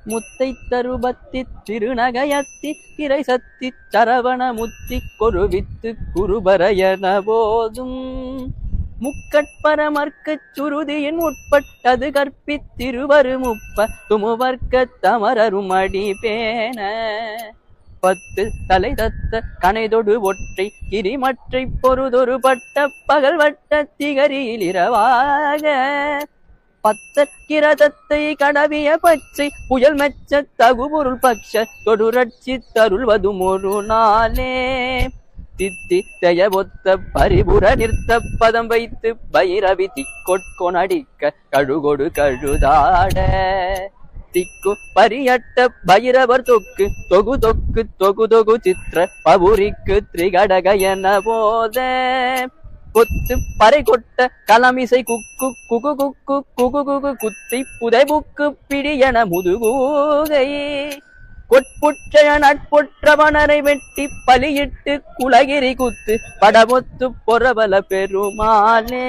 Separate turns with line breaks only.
முத்தை தருபத்தி திருநகையத்தி திரை சத்தி சரவண முத்தி கொருவித்து குருபரையன போதும் முக்கட்பரமர்க்கச் சுருதியின் உட்பட்டது கற்பித்திருவரு முப்ப துமுவர்க்க தமரரும் அடிபேன பத்து தலை தத்த கனைதொடு ஒற்றை கிரிமற்றை பொருதொரு பட்ட பகல் வட்ட திகரியில் இரவாக பத்தர் கிரதத்தை கடவிய பச்சை புயல் மெச்ச தகுபொருள் பட்ச தொடுரட்சி தருள்வதும் ஒரு நாளே தித்தி தெயவொத்த பரிபுர நிறுத்த பதம் வைத்து பைரவி திக்கொட்கொனடிக்க கழுகொடு கழுதாட திக்கு பரியட்ட பைரவர் தொக்கு தொகு தொக்கு தொகு தொகு சித்திர பபுரிக்கு திரிகடகயன போத கொத்து பறை கொட்ட கலமிசை குக்கு குகு குக்கு குகு குகு குத்தி புதைபுக்கு பிடியன முதுகூகை கொட்புற்றைய நட்பொற்றவனரை வெட்டி பலியிட்டு குலகிரி குத்து படமொத்து பொறவல பெருமானே.